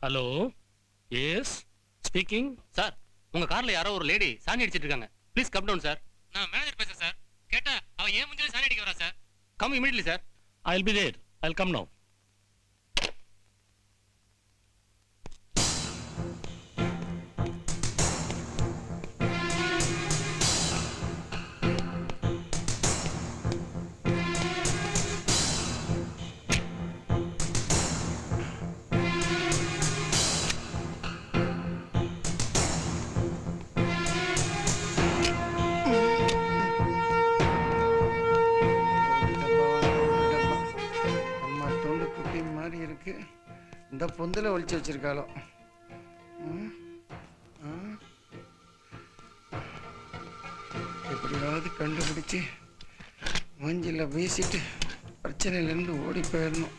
Hello, yes speaking. Sir, உங்க கார்ல யாரோ ஒரு லேடி சாணி அடிச்சிட்டு இருக்காங்க. Please come down sir. நான் மேனேஜர் பேசுறேன் சார். கேட்டா அவன் ஏன் முஞ்சில சாணி அடிக்க வரா sir. Come immediately sir. I'll be there. I'll come now. இந்த பொந்தில் ஒழிச்சு வச்சிருக்காளோ. எப்படியாவது கண்டுபிடிச்சு மூஞ்சில வீசிட்டு பிரச்சனையிலேருந்து ஓடி போயிடணும்.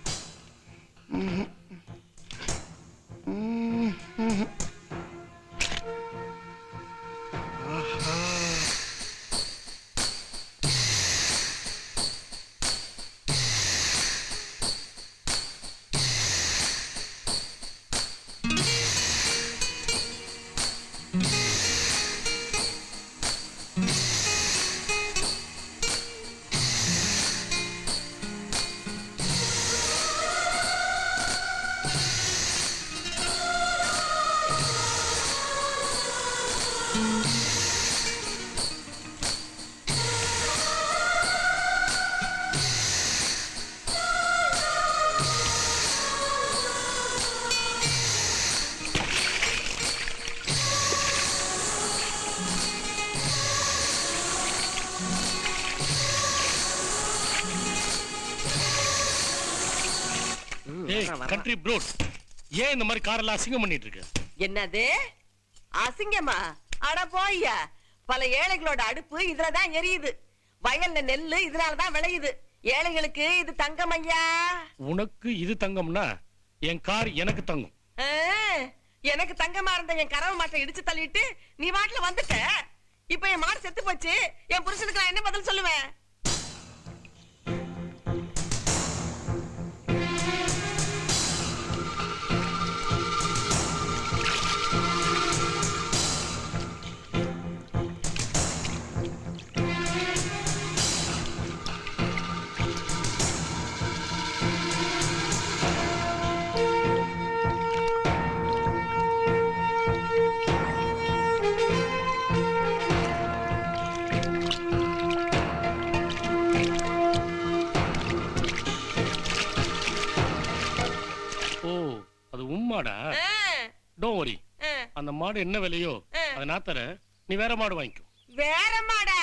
கண்ட்ரி ப்ரூட், ஏன் இந்த மாதிரி காரெல்லாம் அசிங்கம் பண்ணிட்டு இருக்கு? என்னது அசிங்கமா? அட போய்யா, பல ஏழைகளோட அடுப்பு இதுலதான் எரியுது. வயல்ல நெல்லு இதனாலதான் விளையுது. ஏழைகளுக்கு இது தங்கம் ஐயா. உனக்கு இது தங்கம்னா என் கார் எனக்கு தங்கம். எனக்கு தங்கமா இருந்த என் கறவை மாட்டை இடிச்சு தள்ளிட்டு நீ வாட்டுல வந்துட்ட. இப்ப என் மாடு செத்து போச்சு. என் புருஷனுக்கு நான் என்ன பதில் சொல்லுவேன்? அந்த மாடு என்ன விலையோ அதை நான் தரேன், நீ வேற மாடு வாங்கிக்கோ. வேற மாடா?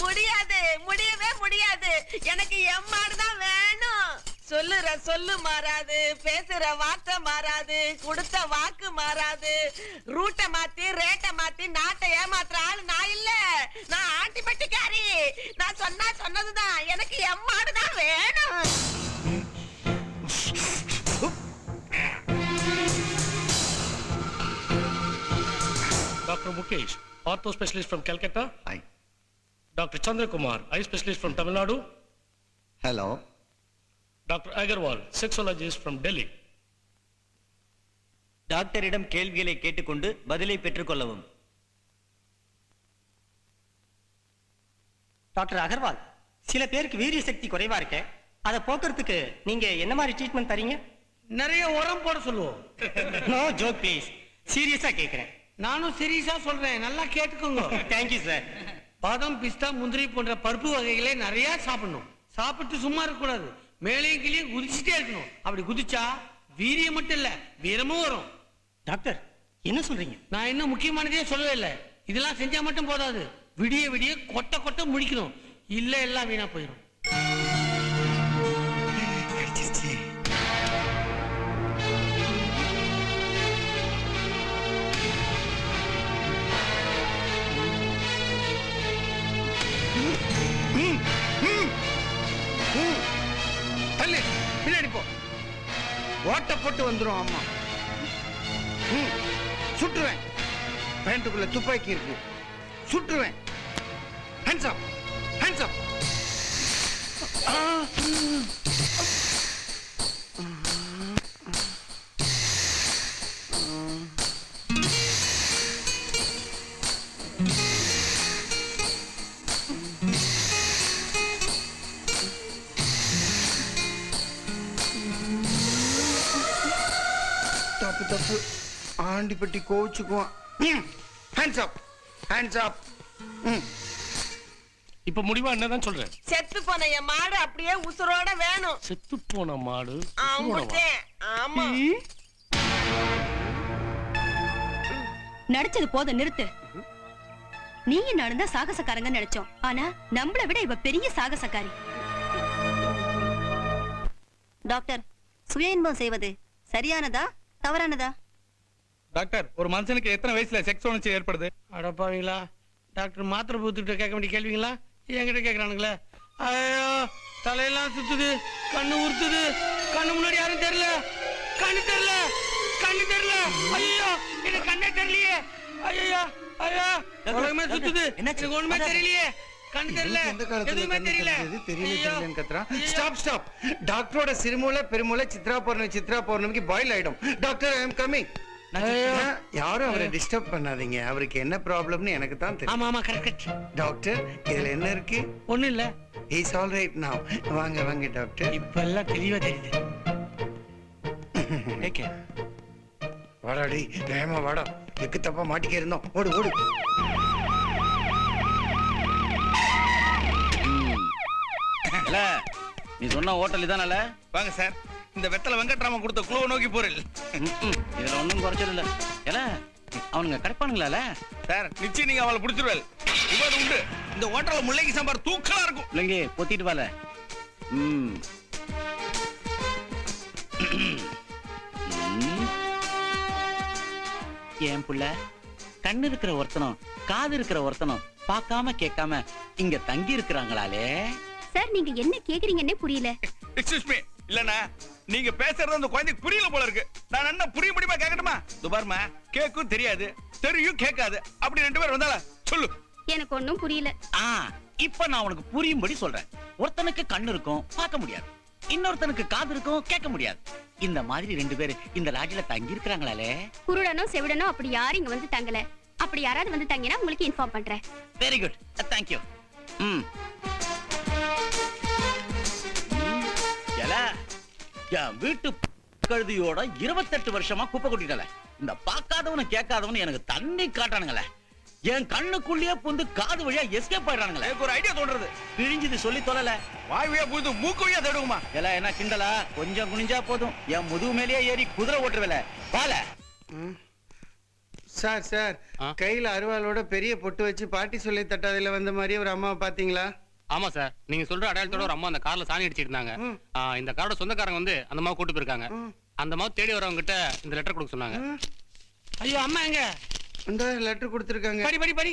முடியாது, முடியவே முடியாது. எனக்கு என் மாடு தான் வேணும். சொல்லுற சொல்லு மாறாது, பேசுற வார்த்தை மாறாது, கொடுத்த வாக்கு மாறாது. ரூட்டை மாத்தி ரேட்டை மாத்தி நாட்டை ஏமாத்துற ஆளு நான் இல்ல. நான் ஆண்டிபட்டிக்காரி. நான் சொன்னா சொன்னதுதான். எனக்கு என் மாடு தான் வேணும். Dr. Mukesh, ortho specialist from Calcutta. Hi. Dr. Chandra Kumar, eye specialist from Tamil Nadu. Hello. Dr. Agarwal, sexologist from Delhi. டாக்டரிடம் கேள்விகளை கேட்டுக்கொண்டு பதிலை பெற்றுக்கொள்ளவும். டாக்டர் அகர்வால், சில பேருக்கு வீரிய சக்தி குறைவா இருக்க, அதை போக்குறதுக்கு நீங்க என்ன மாதிரி ட்ரீட்மெண்ட் தரீங்க? நிறைய உரம் போட சொல்லுவோம். நோ ஜோக் ப்ளீஸ், சீரியஸா கேக்குறேன். நானும் சீரியஸா சொல்றேன், நல்லா கேட்டுக்கோங்க. Thank you sir. பாதாம், பிஸ்தா, முந்திரி போன்ற பருப்பு வகைகளை நிறைய சாப்பிடணும். சாப்பிட்டு சும்மா இருக்க கூடாது, மேலையும் கீழே குதிச்சுட்டே இருக்கணும். அப்படி குதிச்சா வீரியம் மட்டும் இல்ல, வீரமும் வரும். டாக்டர் என்ன சொல்றீங்க? நான் இன்னும் முக்கியமானதே சொல்லவே இல்லை. இதெல்லாம் செஞ்சா மட்டும் போதாது, விடிய விடிய கொட்ட கொட்ட முடிக்கணும். இல்ல எல்லாம் வீணா போயிடும். பின்னாடி போ, ஓட்ட போட்டு வந்துரும். அம்மா சுட்டுருவேன். பேண்ட்டுக்குள்ள துப்பாக்கி இருக்கு, சுட்டுருவேன். Hands up, hands up. தப்பு. ஆண்டிப்பட்டி கோச்சுக்குவான். Hands up, hands up. இப்ப முடிவா என்னதான் சொல்ற? செத்து போன என் மாடு அப்படியே உசுரோட வேணும். செத்து போன மாடு ஆம்புட்டேன். ஆமா. நடிச்சது போத நிறுத்து. நீங்க நடந்தா சாகசக்காரங்க நினைச்சோம். ஆனா நம்மளை விட இவ பெரிய சாகசக்காரி. டாக்டர், சுய இன்பம் செய்வது சரியானதா தவறானதா? டாக்டர், ஒரு மனுஷனுக்கு எத்தனை வயசுல செக்ஸ் உணர்ச்சி ஏற்படுது? அடப்பாவீங்களா, டாக்டர் மாத்திரை பூத்துட்டு கேட்க வேண்டிய கேள்விங்களா என்கிட்ட கேட்கறானுங்களே. ஐயோ, தலையெல்லாம் சுத்துது, கண்ணு உறுத்துது, கண்ணு முன்னாடி யாரும் தெரியல, கண்ணு தெரியல, கண்ணு தெரியல. ஐயோ, எனக்கு கண்ணே தெரியலையே. ஐயோ ஐயோ, உலகமே சுத்துது, எனக்கு ஒண்ணுமே தெரியலையே. கண்ணு தெரியல, எதுவுமே தெரியல. தெரியலன்னு கத்துறான். Stop stop. டாக்டரோட சிறுமூளை பெருமூளை சித்ரா பௌர்ணமிக்கு பாயில் ஆயிடும். Doctor, I am coming. யாரும் அவரை டிஸ்டர்ப் பண்ணாதீங்க. அவருக்கு என்ன ப்ராப்ளம்னு எனக்கு தான் தெரியும். ஆமா ஆமா, கரெக்ட் டாக்டர், இதுல என்ன இருக்கு? ஒண்ணும் இல்ல. Is all right now. வாங்க வாங்க டாக்டர். இப்ப எல்லாம் தெளிவா தெரியுது. ஓகே, வாடாடி, வேகமா வாடா. எக்கு தப்பா மாட்டிக்க இருந்தோம். ஓடு ஓடு. நீ சொன்ன ஹோட்டல் இதானல? வாங்க சார், இந்த வெத்தலை வெங்கட்ராமன் கொடுத்த குழுவை நோக்கி போறேன். இதுல ஒண்ணும் குறைச்சல் இல்ல. ஏல, அவனுங்க கிடைப்பானுங்களா சார்? நிச்சயம் நீங்க அவளை பிடிச்சிருவேல். இவர் உண்டு. இந்த ஹோட்டல்ல முல்லைக்கு சாம்பார் தூக்கலா இருக்கும். இல்லைங்க, பொத்திட்டு வால. ஏன் புள்ள, கண்ணு இருக்கிற ஒருத்தனும் காது இருக்கிற ஒருத்தனும் பார்க்காம கேட்காம இங்க தங்கி இருக்கிறாங்களாலே? சார், நீங்க என்ன கேக்குறீங்கன்னே புரியல. Excuse me. இல்லனா நீங்க பேசுறது அந்த குழந்தைக்கு புரியல போல இருக்கு. நான் என்ன புரிய முடியுமா கேட்கட்டுமா? துபார்மா, கேக்கும் தெரியாது, தெரியும் கேட்காது. அப்படி ரெண்டு பேர் வந்தால சொல்லு. எனக்கு ஒண்ணும் புரியல. இப்ப நான் உனக்கு புரியும்படி சொல்றேன். ஒருத்தனுக்கு கண்ணு இருக்கும், பார்க்க முடியாது. இன்னொருத்தனுக்கு காது இருக்கும், கேட்க முடியாது. இந்த மாதிரி ரெண்டு பேரு இந்த லாட்ஜில தங்கி இருக்கிறாங்களே? குருடனோ செவிடனோ அப்படி யாரும் இங்க வந்து தங்கல. அப்படி யாராவது வந்து தங்கினா உங்களுக்கு இன்ஃபார்ம் பண்றேன். Very good, thank you. என் வீட்டு கழுதியோட 28 வருஷமா குப்பை கொட்டிட்டல. இந்த பார்க்காதவனு கேட்காதவனு எனக்கு தண்ணி காட்டானுங்களே. என் கண்ணுக்குள்ளேயே புந்து காது வழியா எஸ்கேப் ஆயிடுறானுங்களே. எனக்கு ஒரு ஐடியா தோன்றது. பிரிஞ்சது சொல்லி தொலைல. வாய் வழியா புது மூக்கு வழியா தேடுமா? எல்லாம் என்ன கிண்டலா? கொஞ்சம் குனிஞ்சா போதும், என் முதுகு மேலேயே ஏறி குதிரை ஓட்டுருவேல. வால. சார் சார், கையில அருவாளோட பெரிய பொட்டு வச்சு பாட்டி சொல்லி தட்டாதில வந்த மாதிரி ஒரு அம்மாவை பாத்தீங்களா? ஆமா சார், நீங்க சொல்ற அடையாளத்தோட ஒரு அம்மா அந்த கார்ல சாணி அடிச்சிட்டு இருந்தாங்க. இந்த காரோட சொந்தக்காரங்க வந்து அந்த அம்மா கூட்டு போயிருக்காங்க. அந்த அம்மா தேடி வரவங்க கிட்ட இந்த லெட்டர் கொடுக்க சொன்னாங்க. ஐயோ, அம்மா எங்க? இந்த லெட்டர் கொடுத்திருக்காங்க. படி படி படி.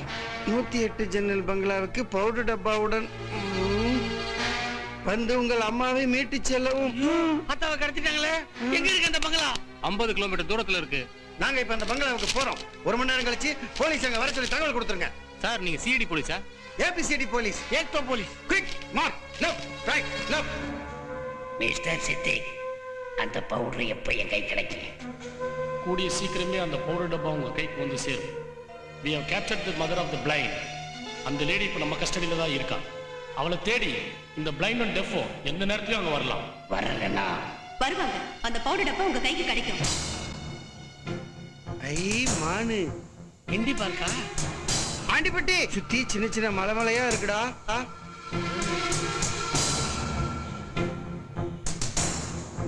108 ஜன்னல் பங்களாவுக்கு பவுடர் டப்பாவுடன் வந்து உங்கள் அம்மாவை மீட்டு செல்லவும். அத்தாவை கடத்திட்டாங்களே. எங்க இருக்கு அந்த பங்களா? 50 கிலோமீட்டர் தூரத்துல இருக்கு. நாங்க இப்ப அந்த பங்களாவுக்கு போறோம். 1 மணி நேரம் கழிச்சு போலீஸ் அங்க வர சொல்லி தகவல் கொடுத்துருங்க. சார், நீங்க சிடி போலீஸா? ABCD police. ஏக்டோ police. Quick march left right left. Mister Siddique, அந்த பவுடர் எப்ப என் கை கிடைக்கும்? கூடிய சீக்கிரமே அந்த பவுடர் டப்பா உங்க கைக்கு வந்து சேரும். We have captured the mother of the blind. அந்த லேடி இப்ப நம்ம கஸ்டடியில தான் இருக்கா. அவளை தேடி இந்த பிளைண்ட் அண்ட் டெஃபோ எந்த நேரத்திலயும் அங்க வரலாம். வரலனா வருவாங்க. அந்த பவுடர் டப்பா உங்க கைக்கு கிடைக்கும். ஐ மானு, ஹிந்தி பார்க்கா? ஆண்டிப்பட்டி சுத்தி சின்ன சின்ன மலைமலையா இருக்குடா.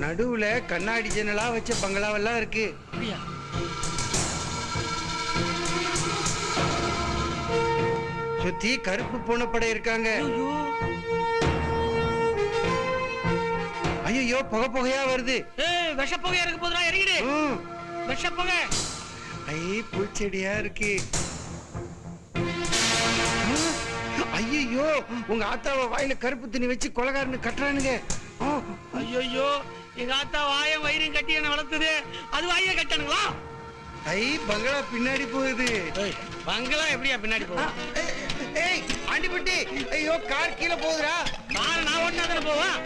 நடுவுல கண்ணாடி ஜன்னலா வச்ச பங்களாவெல்லாம் இருக்கு. சுத்தி கருப்பு பூனைப்படை இருக்காங்க. ஐயோ, புகை புகையா வருது. விஷ புகையா இருக்கு. போதுடா, இறங்கிடு. விஷ புகை. ஐ, பூச்செடியா இருக்கு. ஐயோ, உங்க ஆத்தாவை வாயில கருப்பு துணி வச்சு கொலகாரனு கட்டுறானுங்க. ஐயோ, எங்க ஆத்தா வாயம் வயிறும் கட்டி என்ன வளர்த்துது. அது வாய கட்டணுங்களா? ஐ, பங்களா பின்னாடி போகுது. பங்களா எப்படியா பின்னாடி போகும்? ஏய் ஆண்டிப்பட்டி, ஐயோ கார் கீழே போகுதுடா. கார் நான் ஓட்டினா தானே போவேன்.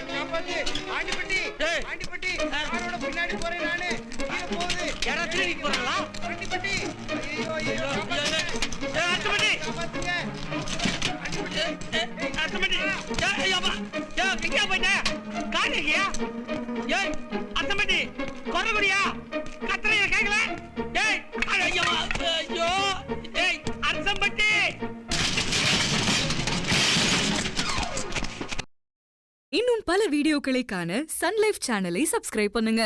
ஆண்டிப்பட்டி, ஆண்டிப்பட்டி, காரோட பின்னாடி போறேன் நானு. கீழே போகுது. யாரா திருடி போறாங்களா? ஆண்டிப்பட்டி, ஐயோ ஐயோ, ஆண்டிப்பட்டி, அத்தமட்டி, ஐயோப்பா, எங்கயா போயிட்ட? கார் எங்கயா? ஏய், அத்தமட்டி, குரங்குடியா? கத்துறையா கேட்கல? கோசம்பட்டி. இன்னும் பல வீடியோக்களை காண சன் லைஃப் சேனலை சப்ஸ்கிரைப் பண்ணுங்க.